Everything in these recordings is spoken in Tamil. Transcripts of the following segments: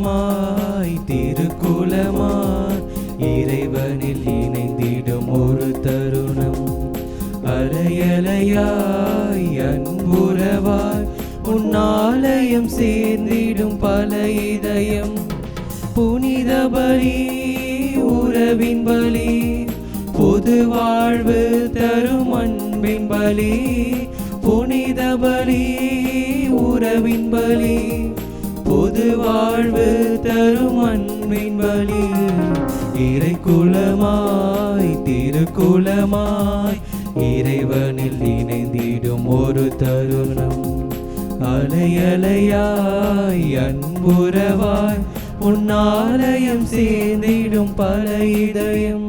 குலமாய் திருக்குலமாய் இறைவனில் இணைந்திடும் ஒரு தருணம். அலையலையாய் அன்புறவாய் உன்னாலயம் சேர்ந்திடும் பல இதயம். புனித பலி உறவின் பலி, பொது வாழ்வு தரும் அன்பின் பலி. புனித பலி உறவின் பலி, பொது வாழ்வு தரும் அன்பின் பலி. இறை குலமாய் திருக்குலமாய் இறைவனில் இணைந்திடும் ஒரு தருணம். அலையலையாய் அன்புறவாய் உன்னாலயம் சேர்ந்திடும் பல இதயம்.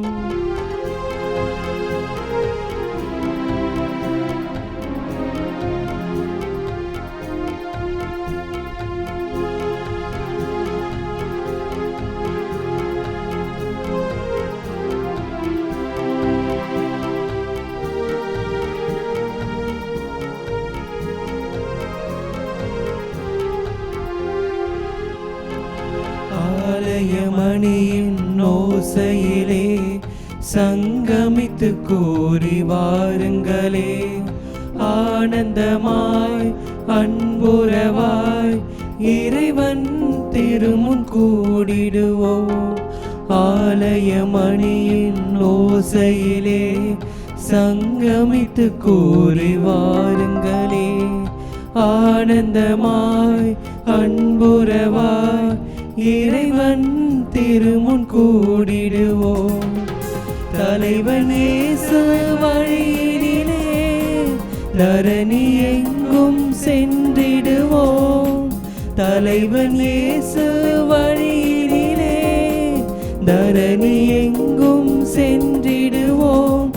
ஆலயமணியின் ஓசையிலே சங்கமித்து கூறி வாருங்களே. ஆனந்தமாய் அன்புறவாய் இறைவன் திருமுன் கூடிடுவோம். ஆலயமணியின் ஓசையிலே சங்கமித்து கூறி வாருங்களே. ஆனந்தமாய் அன்புறவாய் இறைவன் திருமுன் கூடிடுவோம். தலைவன் இயேசு வழியிலே தரணி எங்கும் சென்றிடுவோம். தலைவன் இயேசு வழியிலே தரணி எங்கும் சென்றிடுவோம்.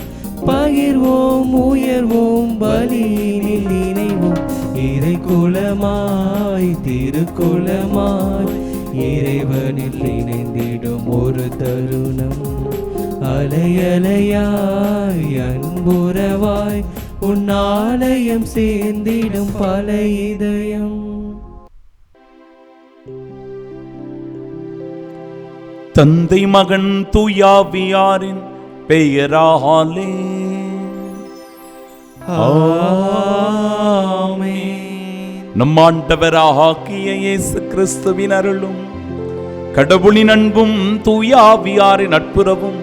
பகிர்வோம் உயர்வோம் பலியினில் இணைவோம். இறை குலமாய் திருக்குலமாய் இறைவனில் இணைந்திடும் ஒரு தருணம். அலையலையாய் அன்புறவாய் உன்னாலயம் சேர்ந்திடும் பல இதயம். தந்தை மகன் தூயாவியாரின் பெயராலே ஆமென். நம் ஆண்டவராகிய இயேசு கிறிஸ்துவின் அருளும் கடவுளின் அன்பும் தூயாவியாரின் நட்புறவும்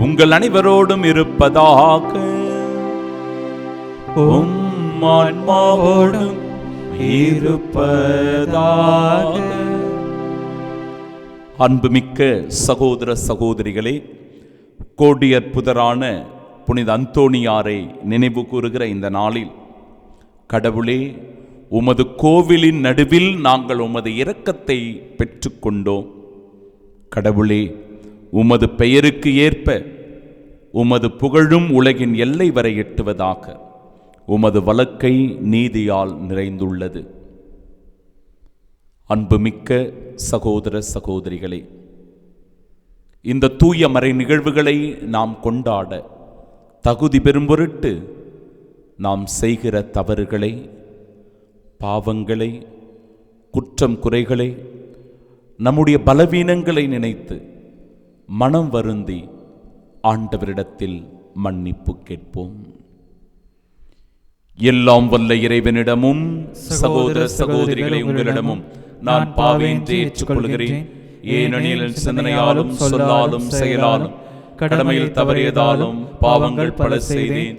உங்கள் அனைவரோடும் இருப்பதாக. உம் ஆன்மாவோடும் இருப்பதாக. அன்புமிக்க சகோதர சகோதரிகளே, கோடி அற்புதரான புனித அந்தோணியாரை நினைவு கூறுகிற இந்த நாளில், கடவுளே, உமது கோவிலின் நடுவில் நாங்கள் உமது இரக்கத்தை பெற்றுக்கொண்டோம். கடவுளே, உமது பெயருக்கு ஏற்ப உமது புகழும் உலகின் எல்லை வரை எட்டுவதாக. உமது வலக்கை நீதியால் நிறைந்துள்ளது. அன்புமிக்க சகோதர சகோதரிகளே, இந்த தூய மறை நிகழ்வுகளை நாம் கொண்டாட தகுதி பெறும் பொருட்டு நாம் செய்கிற தவறுகளை, பாவங்களை, குற்றம் குறைகளை, நம்முடைய பலவீனங்களை நினைத்து மனம் வருந்தி ஆண்டவரிடத்தில் மன்னிப்பு கேட்போம். எல்லாம் வல்ல இறைவனிடமும் சகோதர சகோதரிகளை உங்களிடமும் நான் பாவமின்றி ஏற்றுக்கொள்கிறேன். ஏனெனில் சிந்தனையாலும் சொல்லாலும் செயலாலும் கடமையில் தவறியதாலும் பாவங்கள் பல செய்தேன்.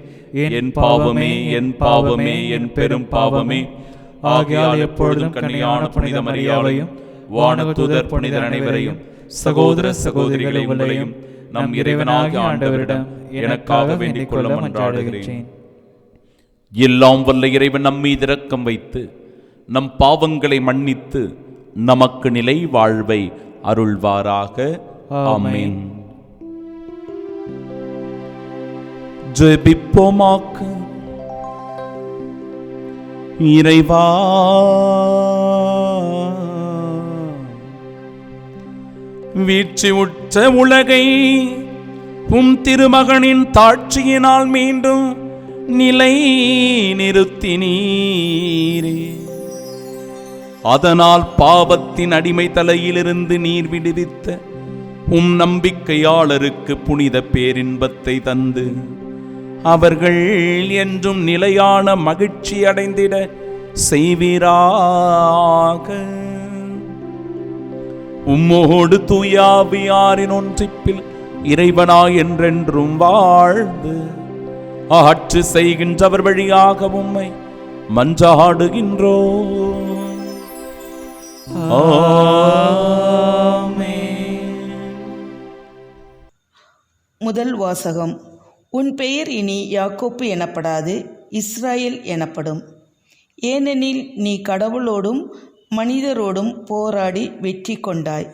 என் பாவமே, என் பாவமே, என் பெரும் பாவமே. ஆகையால் எப்பொழுதும் கன்னியான புனித மரியாவையும் வானதூதர் புனிதர் அனைவரையும் சகோதர சகோதரிகளை உங்களையும் நம் இறைவனாகிய ஆண்டவரிடம் எனக்காக வேண்டிக் கொள்ள மன்றாடுகிறேன். எல்லாம் வல்ல இறைவன் நம் மீது இரக்கம் வைத்து நம் பாவங்களை மன்னித்து நமக்கு நிலை வாழ்வை அருள்வாராக. ஆமென். ஜெபிப்போமாக. இறைவா, வீழ்ச்சி உற்ற உலகை உம் திருமகனின் தாட்சியினால் மீண்டும் நிலை நிறுத்தினீரே. அதனால் பாவத்தின் அடிமை தலையிலிருந்து நீர் விடுவித்த உம் நம்பிக்கையாளருக்கு புனித பேரின்பத்தை தந்து அவர்கள் என்றும் நிலையான மகிழ்ச்சி அடைந்திட செய்வீராக. உம்மோடு தூயாவியாரின் ஒன்றிப்பில் இறைவனாய் என்றென்றும் வாழ்ந்து ஆட்சி செய்கின்றவர் வழியாக உம்மை மன்றாடுகின்றோம். முதல் வாசகம். உன் பெயர் இனி யாக்கோப்பு எனப்படாது, இஸ்ராயேல் எனப்படும். ஏனெனில் நீ கடவுளோடும் மனிதரோடும் போராடி வெற்றி கொண்டாய்.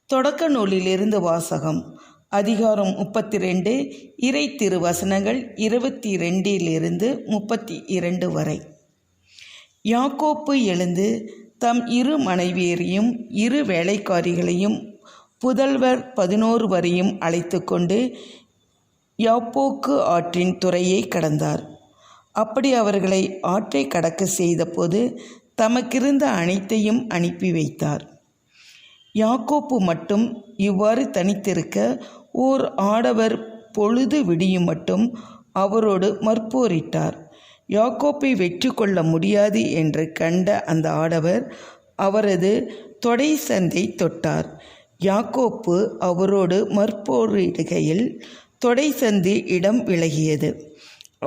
தொடக்க நூலிலிருந்து வாசகம். அதிகாரம் 32, இறை திருவசனங்கள் 22 32 வரை. யாக்கோப்பு எழுந்து தம் 2 மனைவியரையும் 2 வேலைக்காரிகளையும் புதல்வர் 11 வரையும் அழைத்து கொண்டு யாப்போக்கு ஆற்றின் துறையை கடந்தார். அப்படி அவர்களை ஆற்றை கடக்க செய்தபோது தமக்கிருந்த அனைத்தையும் அனுப்பி வைத்தார். யாக்கோப்பு மட்டும் இவ்வாறு தனித்திருக்க ஓர் ஆடவர் பொழுது விடியும் மட்டும் அவரோடு மற்போரிட்டார். யாக்கோப்பை வெற்றி கொள்ள முடியாது என்று கண்ட அந்த ஆடவர் அவரது தொடை சந்தை தொட்டார். யாக்கோப்பு அவரோடு மற்போரிடுகையில் தொடை சந்தி இடம் விலகியது.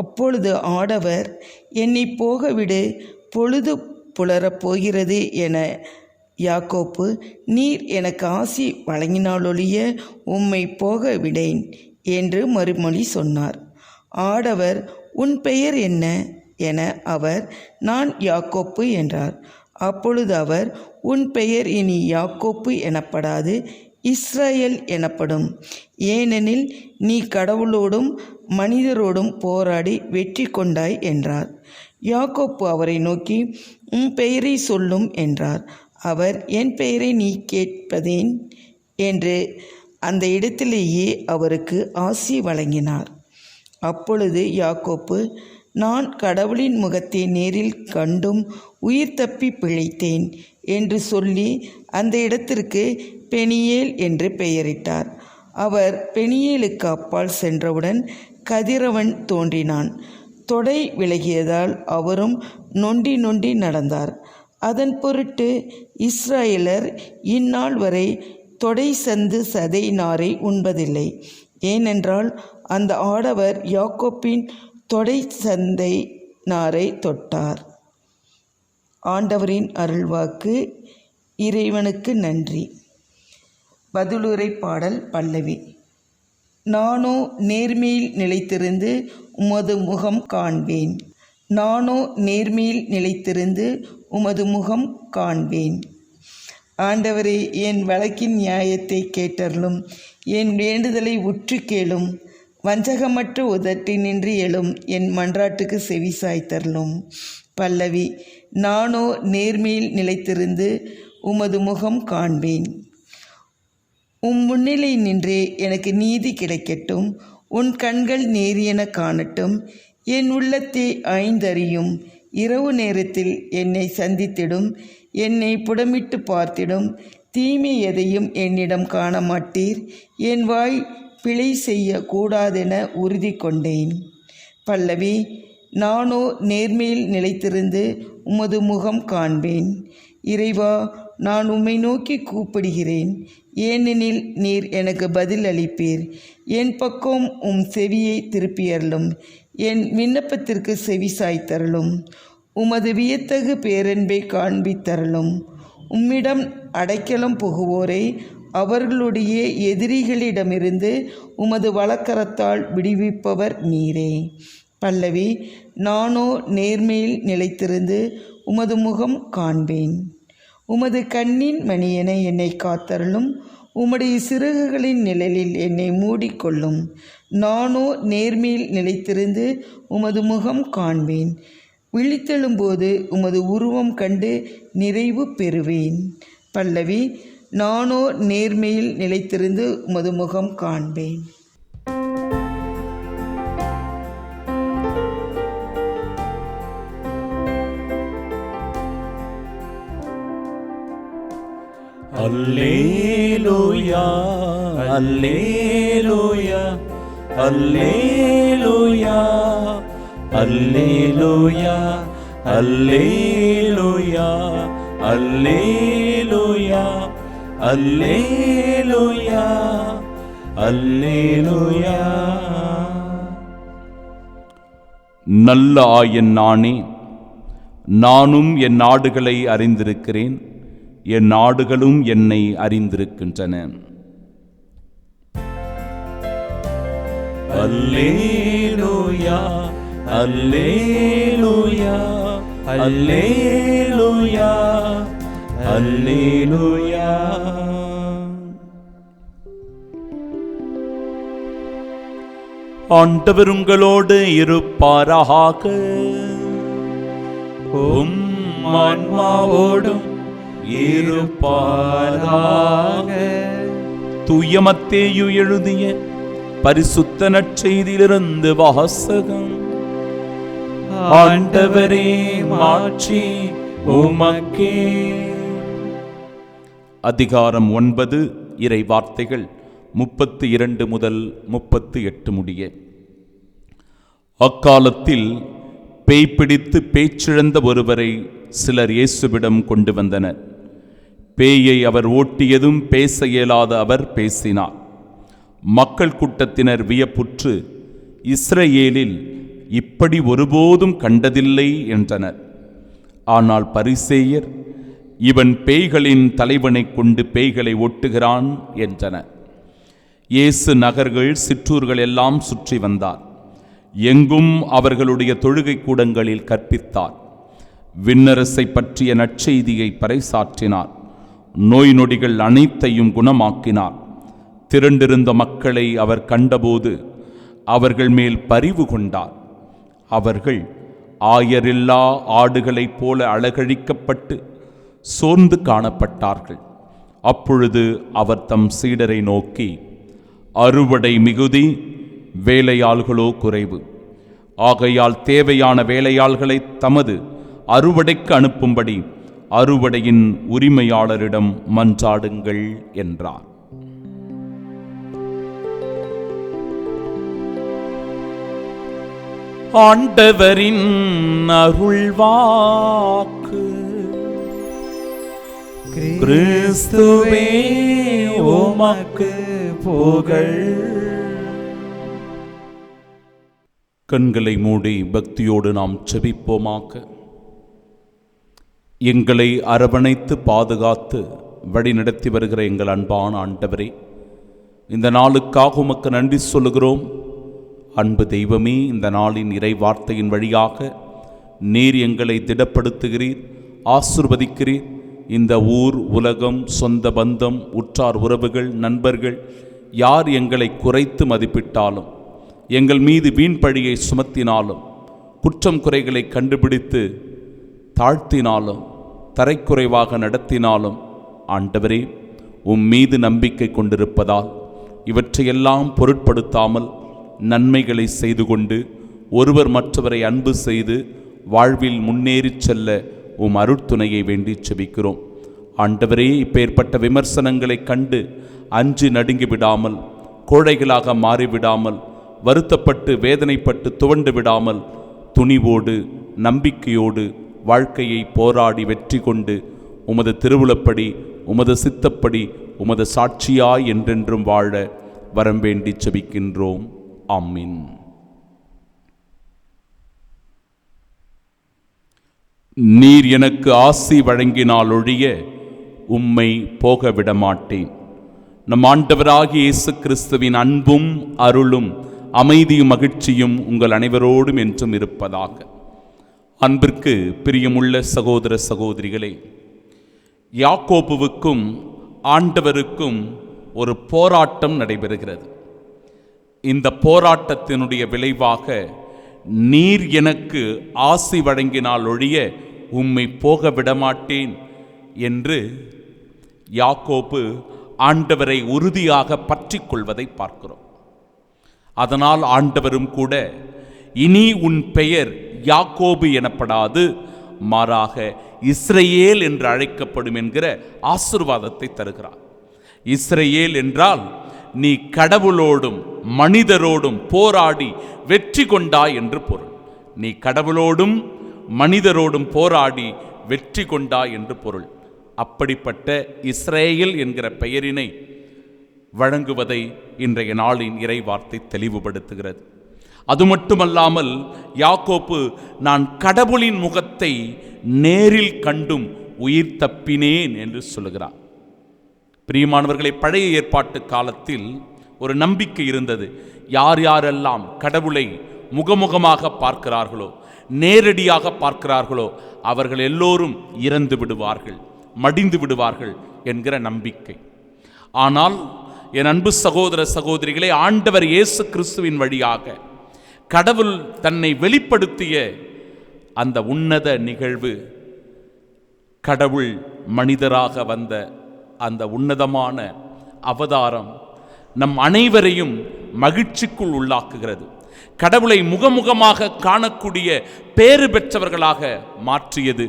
அப்பொழுது ஆடவர், என்னை போகவிடு, பொழுது புலரப் போகிறது என யாக்கோப்பு, நீர் எனக்கு ஆசி வழங்கினாலொழிய உம்மை போக விடேன் என்று மறுமொழி சொன்னார். ஆடவர், உன் பெயர் என்ன என அவர், நான் யாக்கோப்பு என்றார். அப்பொழுது அவர், உன் பெயர் இனி யாக்கோப்பு எனப்படாது, இஸ்ராயேல் எனப்படும். ஏனெனில் நீ கடவுளோடும் மனிதரோடும் போராடி வெற்றி கொண்டாய் என்றார். யாக்கோப்பு அவரை நோக்கி, உன் பெயரை சொல்லும் என்றார். அவர், என் பெயரை நீ கேட்பதேன் என்று அந்த இடத்திலேயே அவருக்கு ஆசி வழங்கினார். அப்பொழுது யாக்கோப்பு, நான் கடவுளின் முகத்தை நேரில் கண்டும் உயிர் தப்பி பிழைத்தேன் என்று சொல்லி அந்த இடத்திற்கு பெனியேல் என்று பெயரிட்டார். அவர் பெனியேலுக்கு அப்பால் சென்றவுடன் கதிரவன் தோன்றினான். தொடை விலகியதால் அவரும் நொண்டி நொண்டி நடந்தார். அதன் பொருட்டு இஸ்ராயேலர் இந்நாள் வரை தொடை சந்து சதை நாரை உண்பதில்லை. ஏனென்றால் அந்த ஆடவர் யாக்கோப்பின் தொடை சந்தை நாரை தொட்டார். ஆண்டவரின் அருள்வாக்கு. இறைவனுக்கு நன்றி. பதிலுரை பாடல் பல்லவி. நானோ நேர்மையில் நிலைத்திருந்து உமது முகம் காண்பேன். நானோ நேர்மையில் நிலைத்திருந்து உமது முகம் காண்பேன். ஆண்டவரே, என் வழக்கின் நியாயத்தை கேட்டருளும். என் வேண்டுதலை உற்று கேளும். வஞ்சகமற்ற உதட்டினின்று எழும் என் மன்றாட்டுக்கு செவி சாய்த்தருளும். பல்லவி. நானோ நேர்மையில் நிலைத்திருந்து உமது முகம் காண்பேன். உம் முன்னிலை நின்றே எனக்கு நீதி கிடைக்கட்டும். உன் கண்கள் நேரியென காணட்டும். என் உள்ளத்தை ஆய்ந்தறியும். இரவு நேரத்தில் என்னை சந்தித்திடும். என்னை புடமிட்டு பார்த்திடும். தீமை எதையும் என்னிடம் காண மாட்டீர். என் வாய் பிழை செய்ய கூடாதென உறுதி கொண்டேன். பல்லவி. நானோ நேர்மையில் நிலைத்திருந்து உமது முகம் காண்பேன். இறைவா, நான் உம்மை நோக்கி கூப்பிடுகிறேன். ஏனெனில் நீர் எனக்கு பதில் அளிப்பீர். என் பக்கம் உம் செவியை திருப்பியருளும். என் விண்ணப்பத்திற்கு செவி சாய்த்தருளும். உமது வியத்தகு பேரன்பை காண்பித்தருளும். உம்மிடம் அடைக்கலம் புகுவோரை அவர்களுடைய எதிரிகளிடமிருந்து உமது வலக்கரத்தால் விடுவிப்பவர் நீரே. பல்லவி. நானோ நேர்மையில் நிலைத்திருந்து உமது முகம் காண்பேன். உமது கண்ணின் மணியென என்னை காத்தருளும். உம்முடைய சிறகுகளின் நிழலில் என்னை மூடிக்கொள்ளும். நானோ நேர்மையில் நிலைத்திருந்து உமது முகம் காண்பேன். விழித்தெழும்போது உமது உருவம் கண்டு நிறைவு பெறுவேன். பல்லவி. நானோ நேர்மையில் நிலைத்திருந்து உமது முகம் காண்பேன். அல்லேலூயா அல்லேலூயா அல்லேலூயா அல்லேலூயா அல்லேலூயா அல்லேலூயா அல்லேலூயா அல்லேலூயா. நல்ல ஆயன் நானே, நானும் என் நாடுகளை அறிந்திருக்கிறேன், என் நாடுகளும் என்னை அறிந்திருக்கின்றன. அல்லேலூயா அல்லேலூயா அல்லேலூயா அல்லேலூயா. ஆண்டவர் உங்களோடு இருப்பாராக. உம் ஆன்மாவோடும் இருப்பாராக. தூய மத்தேயு எழுதிய பரிசுத்த நற்செய்தியிலிருந்து வாசகம். ஆண்டவரே மாட்சி உமக்கே. அதிகாரம் 9, இறை வார்த்தைகள் 32 முதல் 38 முடிய. அக்காலத்தில் பேய் பிடித்து பேச்சிழந்த ஒருவரை சிலர் இயேசுவிடம் கொண்டு வந்தனர். பேயை அவர் ஓட்டியதும் பேச இயலாத அவர் பேசினார். மக்கள் கூட்டத்தினர் வியப்புற்று, இஸ்ரவேலில் இப்படி ஒருபோதும் கண்டதில்லை என்றனர். ஆனால் பரிசேயர், இவன் பேய்களின் தலைவனை கொண்டு பேய்களை ஓட்டுகிறான் என்றனர். இயேசு நகர்கள் சிற்றூர்கள் எல்லாம் சுற்றி வந்தார். எங்கும் அவர்களுடைய தொழுகை கூடங்களில் கற்பித்தார். விண்ணரசை பற்றிய நற்செய்தியை பறைசாற்றினார். நோய் நொடிகள் அனைத்தையும் குணமாக்கினார். திரண்டிருந்த மக்களை அவர் கண்டபோது அவர்கள் மேல் பரிவு கொண்டார். அவர்கள் ஆயரில்லா ஆடுகளைப் போல அலகழிக்கப்பட்டு சோர்ந்து காணப்பட்டார்கள். அப்பொழுது அவர் தம் சீடரை நோக்கி, அறுவடை மிகுதி, வேலையாள்களோ குறைவு. ஆகையால் தேவையான வேலையாள்களை தமது அறுவடைக்கு அனுப்பும்படி அறுவடையின் உரிமையாளரிடம் மன்றாடுங்கள் என்றார். ஆண்டவரின் அருள்வாக்கு. கிறிஸ்துவே உமக்கு புகழ். கண்களை மூடி பக்தியோடு நாம் ஜெபிப்போமாக. எங்களை அரவணைத்து பாதுகாத்து வழிநடத்தி வருகிற எங்கள் அன்பான ஆண்டவரே, இந்த நாளுக்காக உமக்கு நன்றி சொல்லுகிறோம். அன்பு தெய்வமே, இந்த நாளின் இறை வார்த்தையின் வழியாக நீர் எங்களை திடப்படுத்துகிறீர், ஆசீர்வதிக்கிறீர். இந்த ஊர், உலகம், சொந்த பந்தம், உற்றார் உறவுகள், நண்பர்கள் யார் எங்களை குறைத்து மதிப்பிட்டாலும், எங்கள் மீது வீண் பழியை சுமத்தினாலும், குற்றம் குறைகளை கண்டுபிடித்து தாழ்த்தினாலும், தரைக்குறைவாக நடத்தினாலும், ஆண்டவரே உம் மீது நம்பிக்கை கொண்டிருப்பதால் இவற்றையெல்லாம் பொருட்படுத்தாமல் நன்மைகளை செய்து கொண்டு ஒருவர் மற்றவரை அன்பு செய்து வாழ்வில் முன்னேறிச் செல்ல உம் அருட்துணையை வேண்டி செபிக்கிறோம். ஆண்டவரே, இப்பேற்பட்ட விமர்சனங்களை கண்டு அஞ்சு நடுங்கி விடாமல், கோழைகளாக மாறிவிடாமல், வருத்தப்பட்டு வேதனைப்பட்டு துவண்டு விடாமல், துணிவோடு நம்பிக்கையோடு வாழ்க்கையை போராடி வெற்றி கொண்டு உமது திருவுளப்படி, உமது சித்தப்படி, உமது சாட்சியாய் என்றென்றும் வாழ வரம் வேண்டி செபிக்கின்றோம். ஆமீன். நீர் எனக்கு ஆசி வழங்கினால் ஒழிய உம்மை போக விடமாட்டேன். நம் ஆண்டவராகிய இயேசு கிறிஸ்துவின் அன்பும் அருளும் அமைதியும் மகிழ்ச்சியும் உங்கள் அனைவரோடும் என்றும் இருப்பதாக. அன்பிற்கு பிரியமுள்ள சகோதர சகோதரிகளே, யாக்கோபுவுக்கும் ஆண்டவருக்கும் ஒரு போராட்டம் நடைபெறுகிறது. இந்த போராட்டத்தினுடைய விளைவாக நீர் எனக்கு ஆசி வழங்கினால் ஒழிய உம்மை போக விடமாட்டேன் என்று யாக்கோபு ஆண்டவரை உறுதியாக பற்றி கொள்வதை பார்க்கிறோம். அதனால் ஆண்டவரும் கூட, இனி உன் பெயர் யாக்கோபு எனப்படாது, மாறாக இஸ்ரவேல் என்று அழைக்கப்படும் என்கிற ஆசீர்வாதத்தை தருகிறார். இஸ்ரவேல் என்றால் நீ கடவுளோடும் மனிதரோடும் போராடி வெற்றி கொண்டாய் என்று பொருள். நீ கடவுளோடும் மனிதரோடும் போராடி வெற்றி கொண்டாய் என்று பொருள். அப்படிப்பட்ட இஸ்ரேல் என்கிற பெயரினை வழங்குவதை இன்றைய நாளின் இறைவார்த்தை தெளிவுபடுத்துகிறது. அது மட்டுமல்லாமல் யாக்கோப்பு நான் கடவுளின் முகத்தை நேரில் கண்டும் உயிர் தப்பினேன் என்று சொல்லுகிறார். பிரியமானவர்களை, பழைய ஏற்பாட்டு காலத்தில் ஒரு நம்பிக்கை இருந்தது. யார் யாரெல்லாம் கடவுளை முகமுகமாக பார்க்கிறார்களோ, நேரடியாக பார்க்கிறார்களோ, அவர்கள் எல்லோரும் இறந்து விடுவார்கள், மடிந்து விடுவார்கள் என்கிற நம்பிக்கை. ஆனால் என் அன்பு சகோதர சகோதரிகளே, ஆண்டவர் இயேசு கிறிஸ்துவின் வழியாக கடவுள் தன்னை வெளிப்படுத்திய அந்த உன்னத நிகழ்வு, கடவுள் மனிதராக வந்த அந்த உன்னதமான அவதாரம் நம் அனைவரையும் மகிழ்ச்சிக்குள் உள்ளாக்குகிறது. கடவுளை முகமுகமாக காணக்கூடிய பேறு பெற்றவர்களாக மாற்றியது.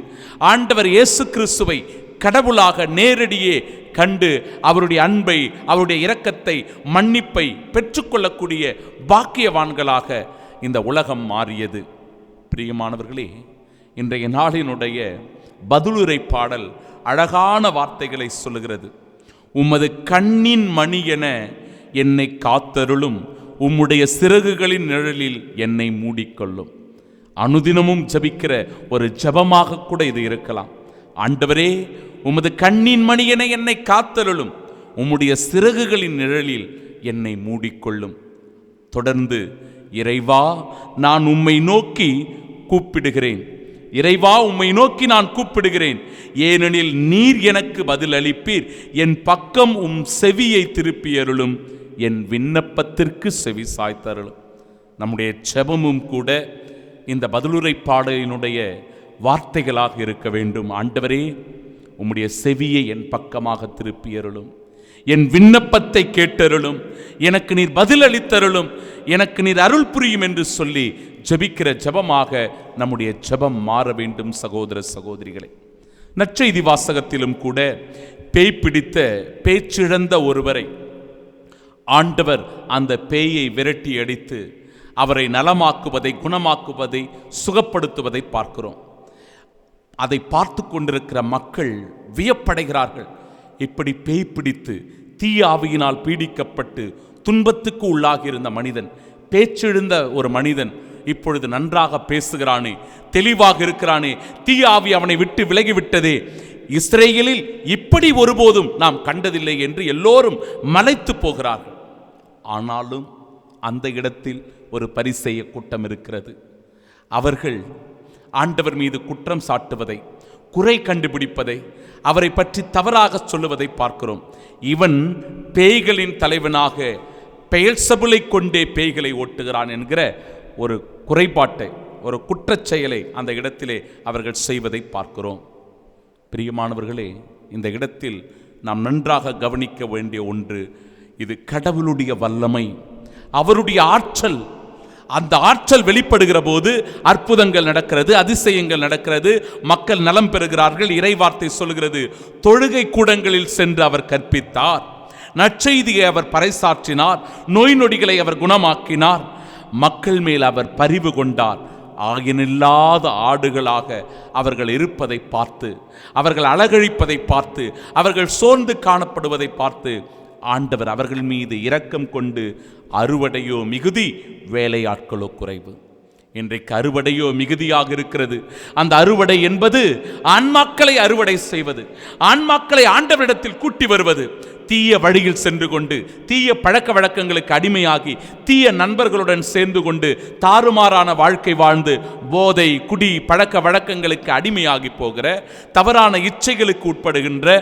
ஆண்டவர் இயேசு கிறிஸ்துவை கடவுளாக நேரடியே கண்டு அவருடைய அன்பை, அவருடைய இரக்கத்தை, மன்னிப்பை பெற்றுக்கொள்ளக்கூடிய பாக்கியவான்களாக இந்த உலகம் மாறியது. பிரியமானவர்களே, இன்றைய நாளினுடைய பதிலுரை பாடல் அழகான வார்த்தைகளை சொல்லுகிறது. உமது கண்ணின் மணி என என்னை காத்தருளும், உம்முடைய சிறகுகளின் நிழலில் என்னை மூடிக்கொள்ளும். அனுதினமும் ஜபிக்கிற ஒரு ஜபமாக கூட இது இருக்கலாம். ஆண்டவரே, உமது கண்ணின் மணி என என்னை காத்தருளும், உம்முடைய சிறகுகளின் நிழலில் என்னை மூடிக்கொள்ளும். தொடர்ந்து, இறைவா நான் உம்மை நோக்கி கூப்பிடுகிறேன், இறைவா உம்மை நோக்கி நான் கூப்பிடுகிறேன், ஏனெனில் நீர் எனக்கு பதில் அளிப்பீர், என் பக்கம் உம் செவியை திருப்பியருளும், என் விண்ணப்பத்திற்கு செவி சாய்த்தருளும். நம்முடைய செபமும் கூட இந்த பதிலுரை பாடலினுடைய வார்த்தைகளாக இருக்க வேண்டும். ஆண்டவரே, உம்முடைய செவியை என் பக்கமாக திருப்பியருளும், என் விண்ணப்பத்தை கேட்டருளும், எனக்கு நீர் பதில் அளித்தருளும், எனக்கு நீர் அருள் புரியும் என்று சொல்லி ஜெபிக்கிற ஜெபமாக நம்முடைய ஜெபம் மாற வேண்டும். சகோதர சகோதரிகளே, நற்செய்தி வாசகத்திலும் கூட பேய் பிடித்த பேச்சிழந்த ஒருவரை ஆண்டவர் அந்த பேயை விரட்டி அடித்து அவரை நலமாக்குவதை, குணமாக்குவதை, சுகப்படுத்துவதை பார்க்கிறோம். அதை பார்த்து கொண்டிருக்கிற மக்கள் வியப்படைகிறார்கள். இப்படி பேய் பிடித்து தீய ஆவியினால் பீடிக்கப்பட்டு துன்பத்துக்கு உள்ளாகி இருந்த மனிதன், பேச்செழுந்த ஒரு மனிதன் இப்பொழுது நன்றாக பேசுகிறானே, தெளிவாக இருக்கிறானே, தீய ஆவி அவனை விட்டு விலகிவிட்டதே, இஸ்ரேலில் இப்படி ஒருபோதும் நாம் கண்டதில்லை என்று எல்லோரும் மலைத்து போகிறார்கள். ஆனாலும் அந்த இடத்தில் ஒரு பரிசேய கூட்டம் இருக்கிறது. அவர்கள் ஆண்டவர் மீது குற்றம் சாட்டுவதை, குறை கண்டுபிடிப்பதை, அவரை பற்றி தவறாக சொல்லுவதை பார்க்கிறோம். இவன் பேய்களின் தலைவனாக பெயல்சபுலை கொண்டே பேய்களை ஓட்டுகிறான் என்கிற ஒரு குறைபாட்டை, ஒரு குற்றச் செயலை அந்த இடத்திலே அவர்கள் செய்வதை பார்க்கிறோம். பிரியமானவர்களே, இந்த இடத்தில் நாம் நன்றாக கவனிக்க வேண்டிய ஒன்று, இது கடவுளுடைய வல்லமை, அவருடைய ஆற்றல். அந்த ஆற்றல் வெளிப்படுகிற போது அற்புதங்கள் நடக்கிறது, அதிசயங்கள் நடக்கிறது, மக்கள் நலம் பெறுகிறார்கள். இறைவார்த்தை சொல்கிறது, தொழுகை கூடங்களில் சென்று அவர் கற்பித்தார், நற்செய்தியை அவர் பறைசாற்றினார், நோய் நொடிகளை அவர் குணமாக்கினார், மக்கள் மேல் அவர் பரிவு கொண்டார். ஆகினில்லாத ஆடுகளாக அவர்கள் இருப்பதை பார்த்து, அவர்கள் அலகழிப்பதை பார்த்து, அவர்கள் சோர்ந்து காணப்படுவதை பார்த்து ஆண்டவர் அவர்கள் மீது இரக்கம் கொண்டு, அறுவடையோ மிகுதி, வேலையாட்களோ குறைவு. இன்றைக்கு அறுவடையோ மிகுதியாக இருக்கிறது. அந்த அறுவடை என்பது ஆன்மாக்களை அறுவடை செய்வது, ஆன்மாக்களை ஆண்டவரிடத்தில் கூட்டி வருவது. தீய வழியில் சென்று கொண்டு, தீய பழக்க வழக்கங்களுக்கு அடிமையாகி, தீய நண்பர்களுடன் சேர்ந்து கொண்டு தாறுமாறான வாழ்க்கை வாழ்ந்து, போதை, குடி பழக்க வழக்கங்களுக்கு அடிமையாகி போகிற, தவறான இச்சைகளுக்கு உட்படுகின்ற,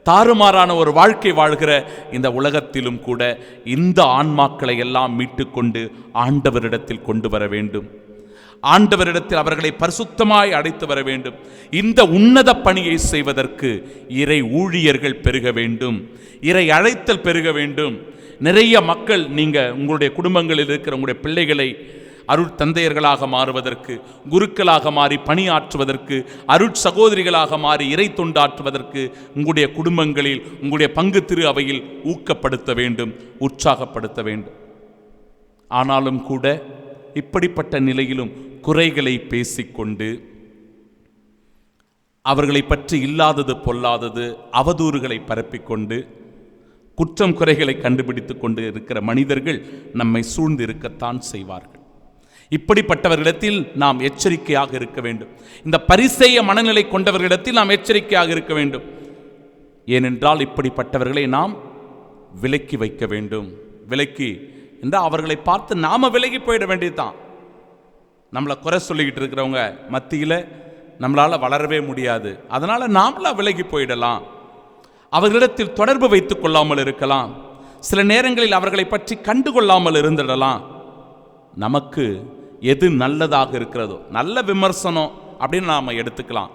தாறுமாறான ஒரு வாழ்க்கை வாழ்கிற இந்த உலகத்திலும் கூட இந்த ஆன்மாக்களை எல்லாம் மீட்டுக்கொண்டு ஆண்டவரிடத்தில் கொண்டு வர வேண்டும். ஆண்டவரிடத்தில் அவர்களை பரிசுத்தமாய் அடைத்து வர வேண்டும். இந்த உன்னத பணியை செய்வதற்கு இறை ஊழியர்கள் பெருக வேண்டும், இறை அழைத்தல் பெருக வேண்டும். நிறைய மக்கள், நீங்கள் உங்களுடைய குடும்பங்களில் இருக்கிற உங்களுடைய பிள்ளைகளை அருட்தந்தையர்களாக மாறுவதற்கு, குருக்களாக மாறி பணியாற்றுவதற்கு, அருட்சகோதரிகளாக மாறி இறை தொண்டாற்றுவதற்கு உங்களுடைய குடும்பங்களில், உங்களுடைய பங்கு திரு அவையில் ஊக்கப்படுத்த வேண்டும், உற்சாகப்படுத்த வேண்டும். ஆனாலும் கூட இப்படிப்பட்ட நிலையிலும் குறைகளை பேசிக்கொண்டு, அவர்களை பற்றி இல்லாதது பொல்லாதது அவதூறுகளை பரப்பிக்கொண்டு, குற்றம் குறைகளை கண்டுபிடித்து கொண்டு இருக்கிற மனிதர்கள் நம்மை சூழ்ந்து இருக்கத்தான் செய்வார்கள். இப்படிப்பட்டவர்களிடத்தில் நாம் எச்சரிக்கையாக இருக்க வேண்டும். இந்த பரிசேய மனநிலை கொண்டவர்களிடத்தில் நாம் எச்சரிக்கையாக இருக்க வேண்டும். ஏனென்றால் இப்படிப்பட்டவர்களை நாம் விலக்கி வைக்க வேண்டும். விலக்கி என்றால் அவர்களை பார்த்து நாம விலகி போயிட வேண்டியதுதான். நம்மளை குறை சொல்லிக்கிட்டு இருக்கிறவங்க மத்தியில் நம்மளால் வளரவே முடியாது. அதனால் நாமளா விலகி போயிடலாம். அவர்களிடத்தில் தொடர்பு வைத்துக் கொள்ளாமல் இருக்கலாம். சில நேரங்களில் அவர்களை பற்றி கண்டுகொள்ளாமல் இருந்திடலாம். நமக்கு எது நல்லதாக இருக்கிறதோ, நல்ல விமர்சனம் அப்படின்னு நாம் எடுத்துக்கலாம்.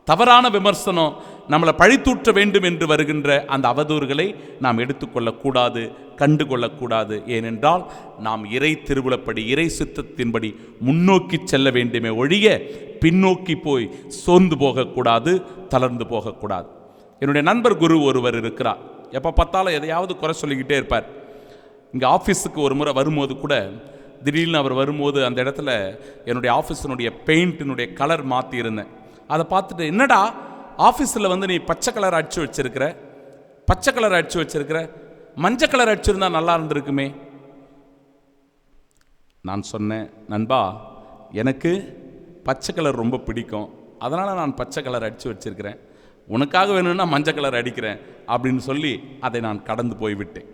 தவறான விமர்சனம், நம்மளை பழித்தூற்ற வேண்டும் என்று வருகின்ற அந்த அவதூறுகளை நாம் எடுத்துக்கொள்ளக்கூடாது, கண்டுகொள்ளக்கூடாது. ஏனென்றால் நாம் இறை திருவுளப்படி, இறை சித்தத்தின்படி முன்னோக்கி செல்ல வேண்டுமே ஒழிய பின்னோக்கி போய் சோர்ந்து போகக்கூடாது, தளர்ந்து போகக்கூடாது. என்னுடைய நண்பர் குரு ஒருவர் இருக்கிறார். எப்போ பார்த்தாலும் எதையாவது குறை சொல்லிக்கிட்டே இருப்பார். இங்கே ஆஃபீஸுக்கு ஒரு முறை வரும்போது கூட திடீர்னு அவர் வரும்போது அந்த இடத்துல என்னுடைய ஆஃபீஸினுடைய பெயிண்டினுடைய கலர் மாற்றி இருந்தேன். அதை பார்த்துட்டு, என்னடா ஆஃபீஸில் வந்து நீ பச்சை கலர் அடித்து வச்சிருக்கிற, பச்சை கலர் அடித்து வச்சிருக்கிற, மஞ்சள் கலர் அடிச்சிருந்தா நல்லா இருந்திருக்குமே. நான் சொன்னேன், நண்பா எனக்கு பச்சை கலர் ரொம்ப பிடிக்கும், அதனால் நான் பச்சை கலர் அடித்து வச்சிருக்கிறேன், உனக்காக வேணும்னா மஞ்சள் கலர் அடிக்கிறேன் அப்படின்னு சொல்லி அதை நான் கடந்து போய்விட்டேன்.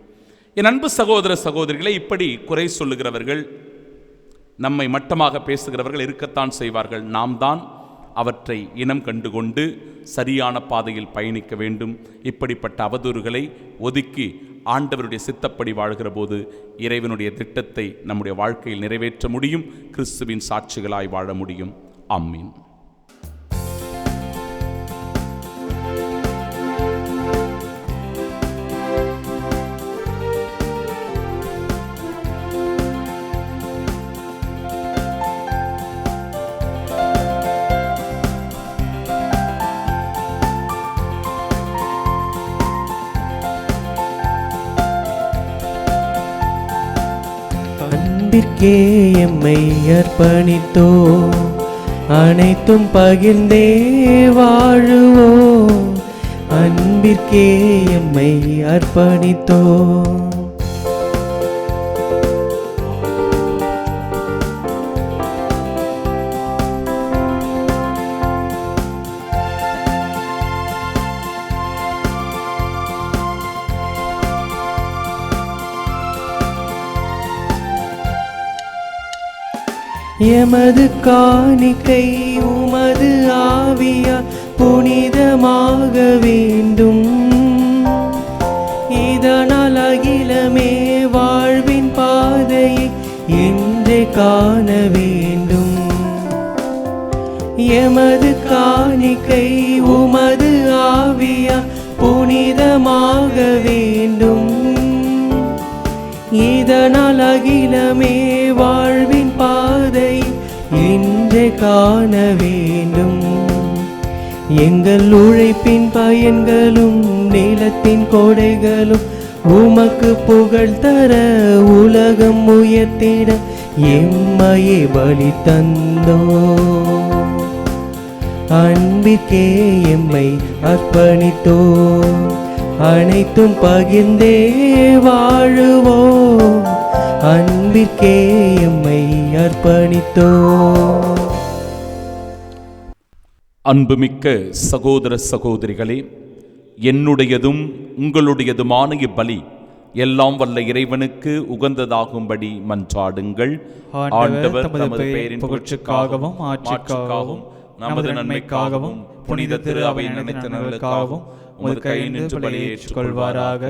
என் அன்பு சகோதர சகோதரிகளை, இப்படி குறை சொல்லுகிறவர்கள், நம்மை மட்டமாக பேசுகிறவர்கள் இருக்கத்தான் செய்வார்கள். நாம் தான் அவற்றை இனம் கண்டுகொண்டு சரியான பாதையில் பயணிக்க வேண்டும். இப்படிப்பட்ட அவதூறுகளை ஒதுக்கி ஆண்டவருடைய சித்தப்படி வாழ்கிற போது இறைவனுடைய திட்டத்தை நம்முடைய வாழ்க்கையில் நிறைவேற்ற முடியும். கிறிஸ்துவின் சாட்சிகளாய் வாழ முடியும். ஆமீன். அன்பிற்கே எம்மை அர்ப்பணித்தோ, அனைத்தும் பகிர்ந்தே வாழுவோம். அன்பிற்கே எம்மை அர்ப்பணித்தோ. எமது காணிக்கை உமது ஆவியா புனிதமாக வேண்டும். இதனால் அகிலமே வாழ்வின் பாதையை என்றே காண வேண்டும். எமது காணிக்கை உமது ஆவியா புனிதமாக வேண்டும். இதனால் அகிலமே வாழ்வின் பாதை இன்றே காண வேண்டும். எங்கள் உழைப்பின் பயன்களும் நிலத்தின் கொடைகளும் உமக்கு புகழ் தர உலகம் உயர்த்திட எம்மையே பலி தந்தோ. அன்பிற்கே எம்மை அர்ப்பணித்தோ, அனைத்தும் பகிர்ந்தே வாழுவோம். அன்பிற்கே எம்மை அர்ப்பணித்தோ. அன்புமிக்க சகோதர சகோதரிகளே, என்னுடையதும் உங்களுடையதுமான இப்பலி எல்லாம் வல்ல இறைவனுக்கு உகந்ததாகும்படி மன்றாடுங்கள். ஆண்டவர் தமது பெயரின் புகழ்ச்சிக்காகவும் ஆட்சிக்காகவும் நமது நன்மைக்காகவும் புனித திரு அவை நினைத்த நலனுக்காகவும் உமது கையில் நின்று பலியை ஏற்றுக்கொள்வாராக.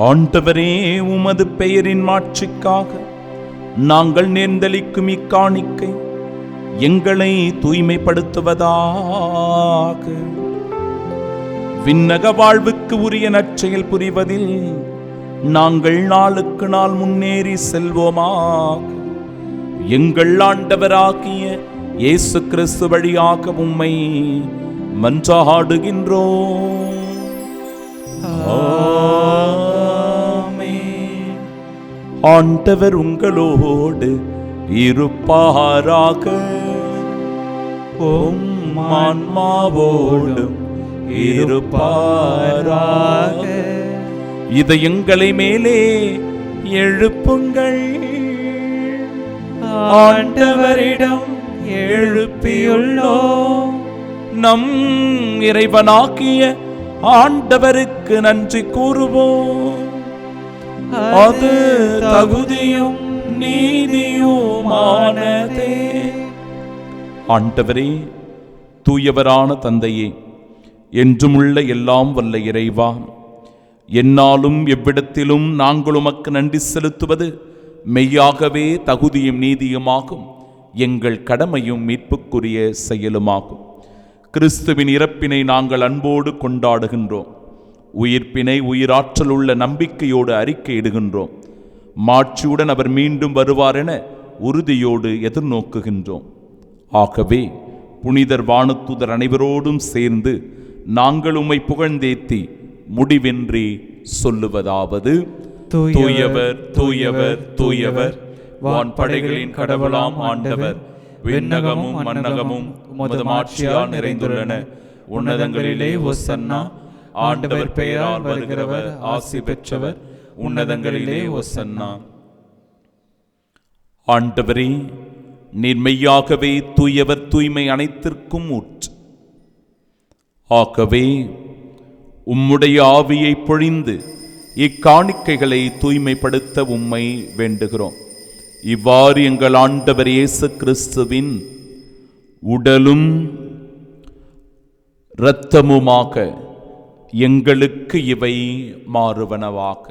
ஆண்டவரே, உமது பெயரின் மாட்சிக்காக நாங்கள் நேர்ந்தளிக்கும் இக்காணிக்கை எங்களை தூய்மைப்படுத்துவதாக. விண்ணக வாழ்வுக்கு உரிய நற்செயல் புரிவதில் நாங்கள் நாளுக்கு நாள் முன்னேறி செல்வோமாக. எங்கள் ஆண்டவராகிய இயேசு கிறிஸ்து வழியாக உம்மை மன்றாடுகின்றோம். ஆமென். ஆண்டவர் உங்களோடு இருப்பாராக. உம் ஆன்மாவோடும் இருப்பாராக. இதயங்களை மேலே எழுப்புங்கள். ஆண்டவரிடம் எழுப்பியுள்ளோம். நம் இறைவனாகிய ஆண்டவருக்கு நன்றி கூறுவோம். அது தகுதியும் நீதியுமானதே. ஆண்டவரே, தூயவரான தந்தையே, என்றுமுள்ள எல்லாம் வல்ல இறைவா, என்னாலும் எவ்விடத்திலும் நாங்கள் உமக்கு நன்றி செலுத்துவது மெய்யாகவே தகுதியும் நீதியுமாகும். எங்கள் கடமையும் மீட்புக்குரிய செயலுமாகும். கிறிஸ்துவின் இறப்பினை நாங்கள் அன்போடு கொண்டாடுகின்றோம். உயிர்ப்பினை உயிராற்றல் உள்ள நம்பிக்கையோடு அறிக்கையிடுகின்றோம். மாட்சியுடன் அவர் மீண்டும் வருவார் என உறுதியோடு எதிர்நோக்குகின்றோம். ஆகவே புனிதர் வானதூதர் அனைவரோடும் சேர்ந்து நாங்கள் உம்மை புகழ்ந்தேத்தி முடிவின்றி சொல்லுவதாவது: தூயவர் தூயவர் தூயவர், வான்படைகளின் கடவுளாம் ஆண்டவர். விண்ணகமும் மண்ணகமும் உமது மாட்சியால் நிறைந்துள்ளன. உன்னதங்களிலே ஓசன்னா. ஆண்டவர் பெயரால் வருகிறவர் ஆசி பெற்றவர். உன்னதங்களிலே ஓசன்னா. ஆண்டவரே, நீர் மெய்யாகவே தூயவர், தூய்மை அனைத்திற்கும் ஊற்று. ஆகவே உம்முடைய ஆவியை பொழிந்து இக்காணிக்கைகளை தூய்மைப்படுத்த உம்மை வேண்டுகிறோம். இவ்வாறு எங்கள் ஆண்டவர் இயேசு கிறிஸ்துவின் உடலும் இரத்தமுமாக எங்களுக்கு இவை மாறுவனவாக.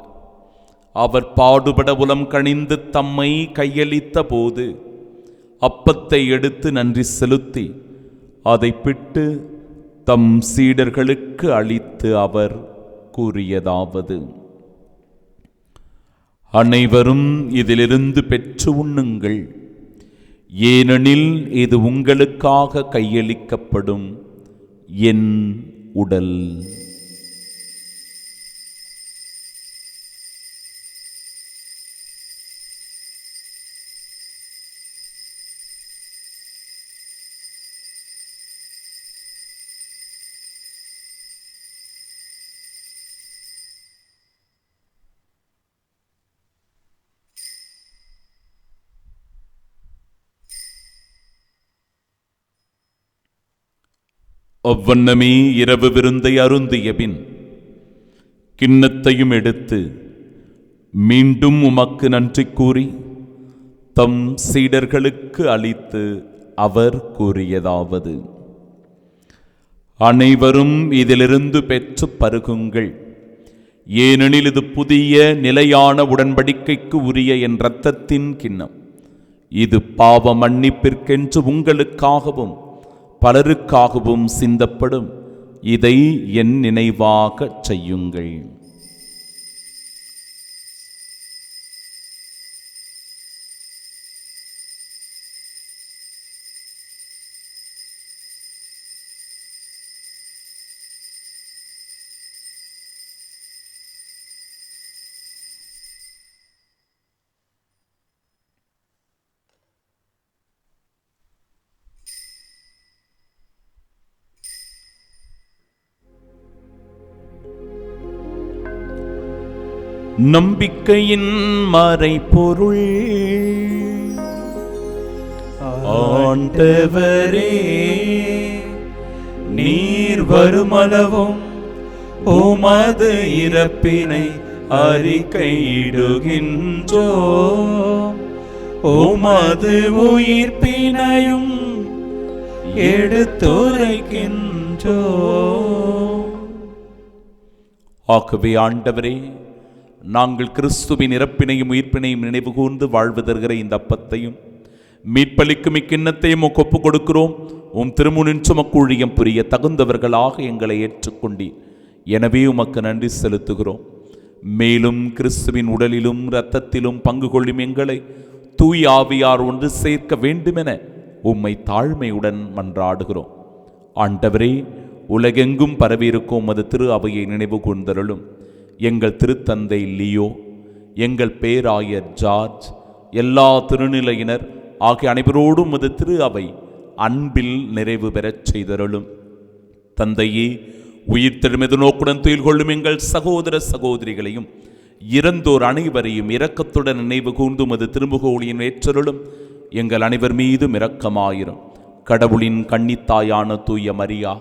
அவர் பாடுபட உலம் கனிந்து தம்மை கையளித்த போது அப்பத்தை எடுத்து நன்றி செலுத்தி அதை பிட்டு தம் சீடர்களுக்கு அளித்து அவர் கூறியதாவது: அனைவரும் இதிலிருந்து பெற்று உண்ணுங்கள், ஏனெனில் இது உங்களுக்காக கையளிக்கப்படும் என் உடல். அவ்வண்ணமே இரவு விருந்தை அருந்திய பின் கிண்ணத்தையும் எடுத்து மீண்டும் உமக்கு நன்றி கூறி தம் சீடர்களுக்கு அளித்து அவர் கூறியதாவது: அனைவரும் இதிலிருந்து பெற்று பருகுங்கள், ஏனெனில் இது புதிய நிலையான உடன்படிக்கைக்கு உரிய என் இரத்தத்தின் கிண்ணம். இது பாவ மன்னிப்பிற்கென்று உங்களுக்காகவும் பலருக்காகவும் சிந்தப்படும். இதை என் நினைவாக செய்யுங்கள். நம்பிக்கையின் மறைபொருள். ஆண்டவரே, நீர் வருமளவும் உமது இறப்பினை அறிக்கையிடுகின்றோம், உமது உயிர்ப்பினையும் எடுத்துரைக்கின்றோம். ஆகவே ஆண்டவரே, நாங்கள் கிறிஸ்துவின் இறப்பினையும் உயிர்ப்பினையும் நினைவு கூர்ந்து வாழ்வு தருகிற இந்த அப்பத்தையும் மீட்பளிக்கும் இக்கிண்ணத்தையும் ஒப்பு கொடுக்கிறோம். உம் திருமுனின் சுமக்கு ஊழியம் புரிய தகுந்தவர்களாக எங்களை ஏற்றுக்கொண்டீர். எனவே உமக்கு நன்றி செலுத்துகிறோம். மேலும் கிறிஸ்துவின் உடலிலும் இரத்தத்திலும் பங்கு கொள்ளும் எங்களை தூய் ஆவியார் ஒன்று சேர்க்க வேண்டுமென உம்மை தாழ்மையுடன் மன்றாடுகிறோம். ஆண்டவரே, உலகெங்கும் பரவியிருக்கும் உமது திரு அவையை நினைவு கூர்ந்தருளும். எங்கள் திருத்தந்தை லியோ, எங்கள் பேராயர் ஜார்ஜ், எல்லா திருநிலையினர் ஆகிய அனைவரோடும் உமது திரு அவை அன்பில் நிறைவு பெறச் செய்தருளும். தந்தையே, உயிர் தெழுமெது நோக்குடன் துயில் கொள்ளும் எங்கள் சகோதர சகோதரிகளையும் இறந்தோர் அனைவரையும் இரக்கத்துடன் நினைவு கூர்ந்து உமது திருமுகோளியின் ஏற்றருளும். எங்கள் அனைவர் மீதும் இரக்கமாயிரும். கடவுளின் கன்னித்தாயான தூய மரியா,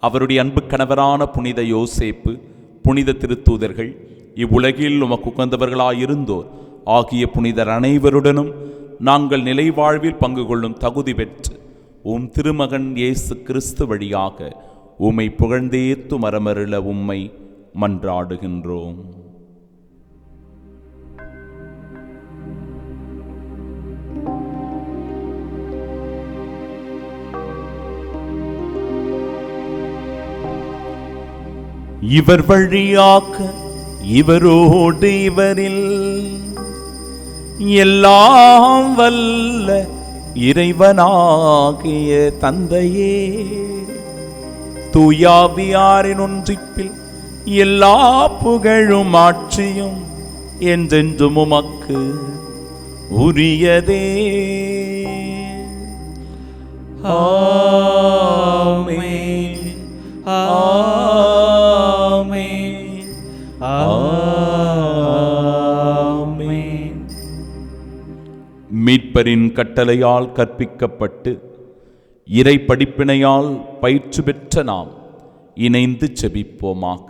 அவருடைய அன்பு கணவரான புனித யோசேப்பு, புனித திருத்தூதர்கள், இவ்வுலகில் உமக்கு உகந்தவர்களாயிருந்தோர் ஆகிய புனிதர் அனைவருடனும் நாங்கள் நிலை வாழ்வில் பங்கு கொள்ளும் தகுதி பெற்று உம் திருமகன் இயேசு கிறிஸ்து வழியாக உம்மை புகழ்ந்தேத்து மரமருள உம்மை மன்றாடுகின்றோம். இவர் வழியாக இவரோடு இவரில் எல்லாம் வல்ல இறைவனாகிய தந்தையே, தூயாவியாரின் ஒன்றிப்பில் எல்லா புகழும் ஆட்சியும் என்றென்றும் உமக்கு உரியதே. ஆமென், ஆமென், ஆமென். மீட்பரின் கட்டளையால் கற்பிக்கப்பட்டு இறை படிப்பினையால் பயிற்சி பெற்ற நாம் இணைந்து செபிப்போமாக.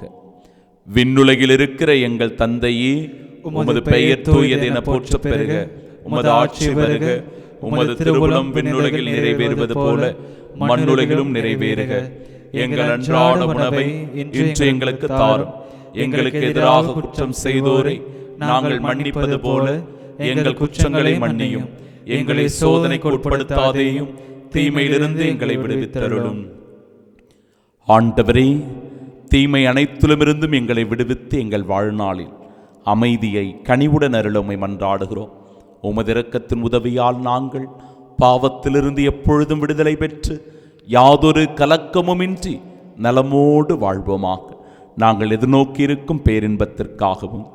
விண்ணுலகில் இருக்கிற எங்கள் தந்தையே, உமது பெயர் தூயதென போற்றப் பெறுக. உமது ஆட்சி வருக. உமது திருவுளம் விண்ணுலகில் நிறைவேறுவது போல மண்ணுலகிலும் நிறைவேறுக. எங்கள் அன்றாட உணவை இன்று எங்களுக்கு தாரும். எங்களுக்கு எதிராக குற்றம் செய்தோரை நாங்கள் மன்னிப்பது போல எங்கள் குற்றங்களை மன்னியும். எங்களை சோதனைக்கு உட்படுத்தாதேயும், தீமையிலிருந்து எங்களை விடுவித்தருளும். ஆண்டவரே, தீமை அனைத்திலுமிருந்தும் எங்களை விடுவித்து எங்கள் வாழ்நாளில் அமைதியை கனிவுடன் அருளுமை மன்றாடுகிறோம். உமது இரக்கத்தின் உதவியால் நாங்கள் பாவத்திலிருந்து எப்பொழுதும் விடுதலை பெற்று யாதொரு கலக்கமுமின்றி நலமோடு வாழ்வோமாக. நாங்கள் எதிர்நோக்கியிருக்கும் பேரின்பத்திற்காகவும்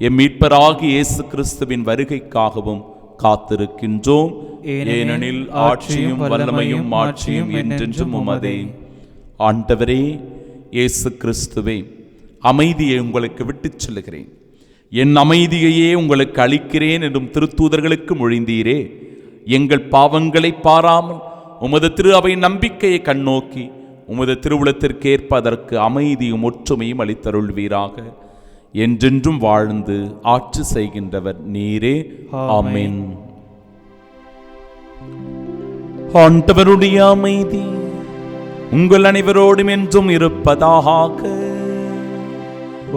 எம் மீட்பராகிய இயேசு கிறிஸ்துவின் வருகைக்காகவும் காத்திருக்கின்றோம். ஏனெனில் ஆட்சியும் வல்லமையும் மாட்சியும் என்றென்றும் உமதே. ஆண்டவரே இயேசு கிறிஸ்துவே, அமைதியை உங்களுக்கு விட்டுச் செல்லுகிறேன், என் அமைதியையே உங்களுக்கு அளிக்கிறேன் என்றும் திருத்தூதர்களுக்கு மொழிந்தீரே. எங்கள் பாவங்களை பாராமல் உமது திரு அவை நம்பிக்கையை கண்ணோக்கி உமது திருவுளத்திற்கு ஏற்ப அதற்கு அமைதியும் ஒற்றுமையும் அளித்தருள்வீராக. என்றென்றும் வாழ்ந்து ஆட்சி செய்கின்றவர் நீரே. ஆமென். ஆண்டவருடைய அமைதி உங்கள் அனைவரோடும் என்றும் இருப்பதாக.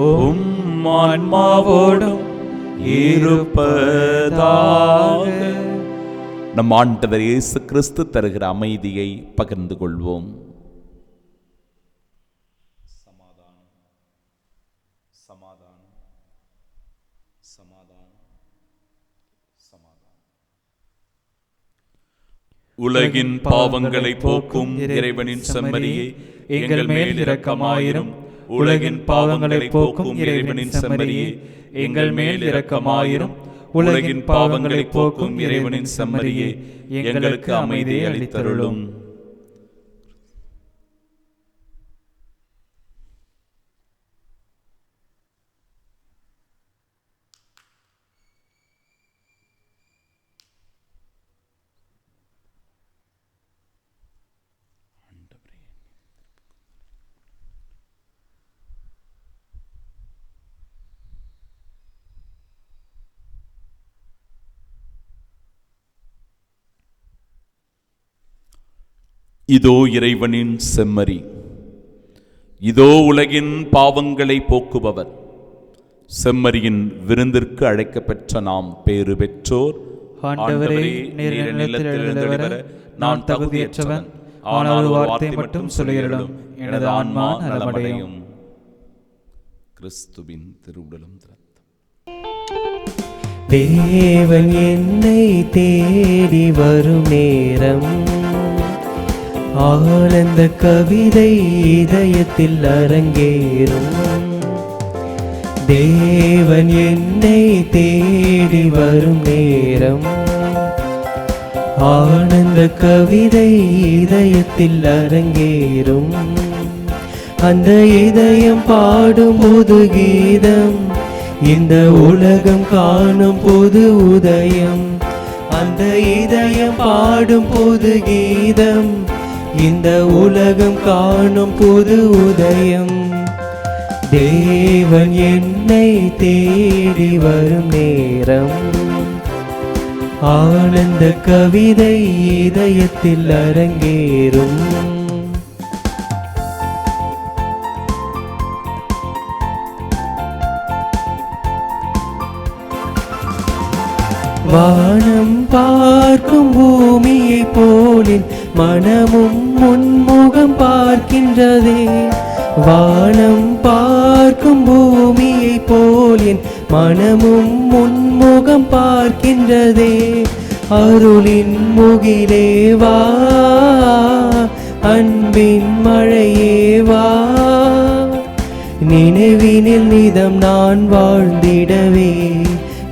உம் ஆன்மாவோடும் இருப்பதாக. நம் ஆண்டவர் இயேசு கிறிஸ்து தருகிற அமைதியை பகிர்ந்து கொள்வோம். சமாதானம், சமாதானம், சமாதானம், சமாதானம். உலகின் பாவங்களை போக்கும் இறைவனின் செம்மறியே, எங்கள் மேல் இரக்கமாயிரும். உலகின் பாவங்களை போக்கும் இறைவனின் செம்மறியே, எங்கள் மேல் இரக்கமாயிரும். உலகின் பாவங்களை போக்கும் இறைவனின் செம்மறியே, எங்களுக்கு அமைதியை அளித்தருளும். இதோ இறைவனின் செம்மறி, இதோ உலகின் பாவங்களை போக்குபவர். செம்மறியின் விருந்திற்கு அழைக்கப்பெற்ற நாம் பேறு பெற்றோர். ஆண்டவரே, நீர் நிலத்தில் எழுந்தவர நான் தகுதியற்றவன். ஆனால் ஒரு வார்த்தை மட்டும் சொல்லியருளும், எனது ஆன்மா நலமடையும். கிறிஸ்துவின் திருவுடலும் இரத்தம். தேவன் என்னை தேடி வரும் நேரம், ஆனந்த கவிதை இதயத்தில் அரங்கேறும். தேவன் என்னை தேடி வரும் நேரம், ஆனந்த கவிதை இதயத்தில் அரங்கேறும். அந்த இதயம் பாடும் புது கீதம், இந்த உலகம் காணும் புது உதயம். அந்த இதயம் பாடும் புது கீதம், இந்த உலகம் காணும் புது உதயம். தேவன் என்னை தேடி வரும் நேரம், ஆனந்த கவிதை இதயத்தில் அரங்கேறும். வானம் பார்க்கும் பூமியை போலின் மனமும் முன்முகம் பார்க்கின்றதே. வானம் பார்க்கும் பூமியை போலின் மனமும் முன்முகம் பார்க்கின்றதே. அருளின் முகிலே வா, அன்பின் மழையே வா. நினைவினில் நிதம் நான் வாழ்ந்திடவே,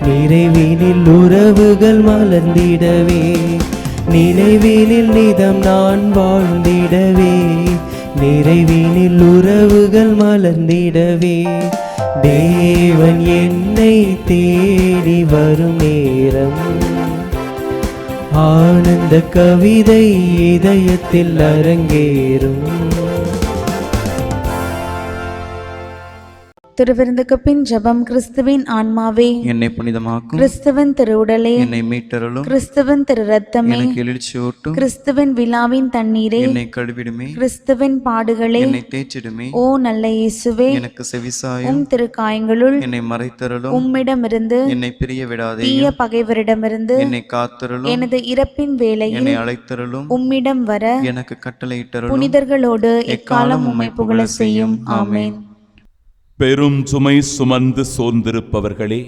நிறைவினில் உறவுகள் மலர்ந்திடவே. நினைவினில் நிதம் நான் வாழ்ந்திடவே, நிறைவினில் உறவுகள் மலர்ந்திடவே. தேவன் என்னை தேடி வரும் நேரம், ஆனந்த கவிதை இதயத்தில் அரங்கேறும். திருவிருந்துக்கு பின் ஜெபம். கிறிஸ்துவின் ஆன்மாவே என்னை புனிதமாக்கும், கிறிஸ்துவின் திருவுடலே என்னை மீட்டருளும், கிறிஸ்துவின் திரு ரத்தமே எனக்கு எழுச்சியூட்டும், கிறிஸ்துவின் விழாவின் தண்ணீரே என்னை கழுவிடுமே, கிறிஸ்துவின் பாடுகளே என்னை தேய்ச்சிடுமே. ஓ நல்ல இயேசுவே, எனக்கு செவிசாயும், உம் திருக்காயங்களுள் என்னை மறைத்தருளும், உம்மிடமிருந்து என்னை பிரிய விடாதே, தீய பகைவரிடமிருந்து என்னை காத்தருளும், எனது இறப்பின் வேளையில் என்னை அழைத்தருளும், உம்மிடம் வர எனக்கு கட்டளையிட்டருளும். புனிதர்களோடு எக்காலம் உம்மை புகழ செய்யும். ஆமென். பெரும் சுமை சுமந்து சோர்ந்திருப்பவர்களே,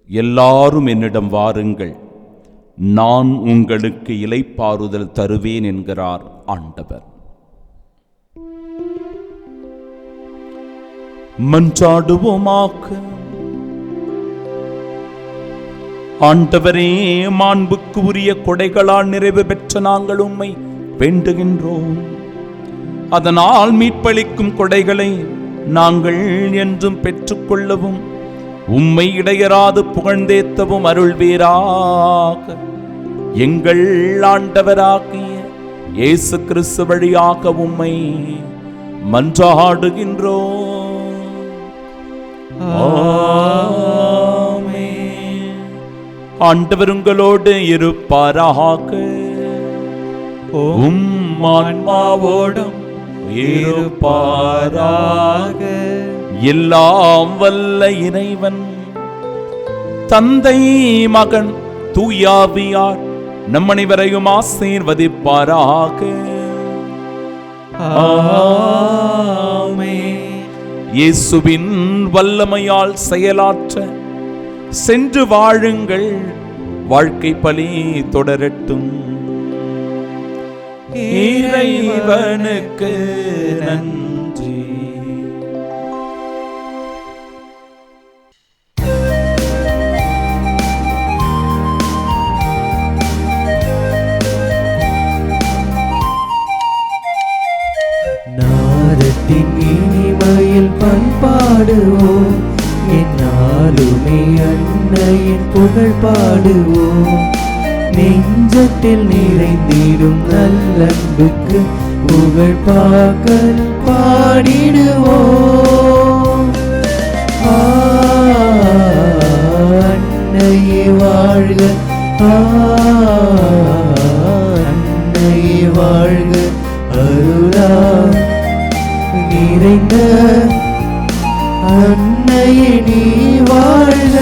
எல்லாரும் என்னிடம் வாருங்கள், நான் உங்களுக்கு இளைப்பாறுதல் தருவேன் என்கிறார் ஆண்டவர். மன்றாடுவோமாக. ஆண்டவரே, மாண்புக்கு உரிய கொடைகளால் நிறைவு பெற்ற நாங்கள் உம்மை வேண்டுகின்றோம். அதனால் மீட்பளிக்கும் கொடைகளை நாங்கள் என்றும் பெற்றுக்கொள்ளவும் உம்மை இடையராது புகழ்ந்தேத்தவும் அருள்வீராக. எங்கள் ஆண்டவராகிய இயேசு கிறிஸ்து வழியாக உம்மை மன்றாடுகின்றோம். ஆமென். ஆண்டவர் உங்களோடு இருப்பாராக. உம் ஆன்மாவோடும் இருப்பாராக. எல்லாம் வல்ல இறைவன் தந்தை, மகன், தூயாவியார் நம் அனைவரையும் ஆசீர்வதிப்பாராக. ஆமென். இயேசுவின் வல்லமையால் செயலாற்ற சென்று வாழுங்கள். வாழ்க்கை பலி தொடரட்டும். இறைவனுக்கு நன்றி. நாதத்தின் இனிமையில் பண்பாடுவோம், என்னாலுமே அன்னையின் புகழ் பாடுவோம். நெஞ்சத்தில் நிறைந்திடும் நல்லன்புக்கு புகழ் பாக்கல் பாடிடுவோம். அன்னையே வாழ்க, அன்னையே வாழ்க, அருளால் நிறைந்த அன்னையே நீ வாழ்க.